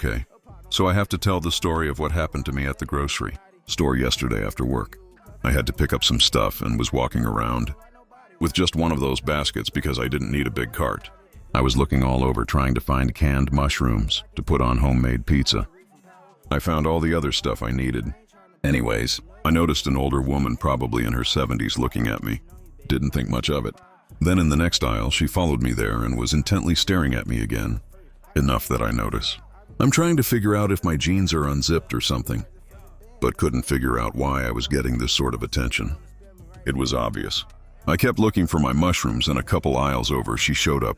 Okay, so I have to tell the story of what happened to me at the grocery store yesterday after work. I had to pick up some stuff and was walking around with just one of those baskets because I didn't need a big cart. I was looking all over trying to find canned mushrooms to put on homemade pizza. I found all the other stuff I needed. Anyways, I noticed an older woman, probably in her 70s, looking at me. Didn't think much of it. Then in the next aisle, she followed me there and was intently staring at me again. Enough that I notice. I'm trying to figure out if my jeans are unzipped or something, but couldn't figure out why I was getting this sort of attention. It was obvious. I kept looking for my mushrooms, and a couple aisles over, she showed up